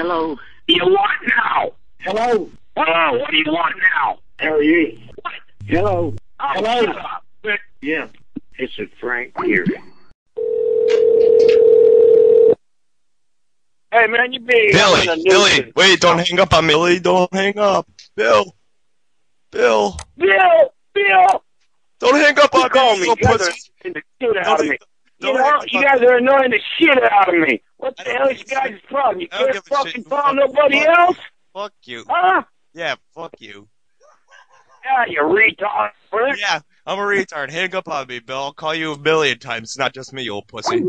Hello. You want now? Hello. Hello, what do you want now? How are you? What? Hello. Oh, Hello. shut up. Yeah. It's a Frank here. Hey, man, you be Billy, wait, don't hang up on me. Billy, don't hang up. Bill. Bill! Don't hang up on Call me, me. you You guys pussy. are annoying the shit out of me. Don't You know, hang up you on guys me. are annoying the shit out of me. What I the don't hell is give you a guys' shit. problem? You I don't can't give a fucking shit. call nobody else? Fuck you. Huh? Yeah, fuck you. Yeah, you retard. Yeah, I'm a retard. Hang up on me, Bill. I'll call you a million times. It's not just me, you old pussy.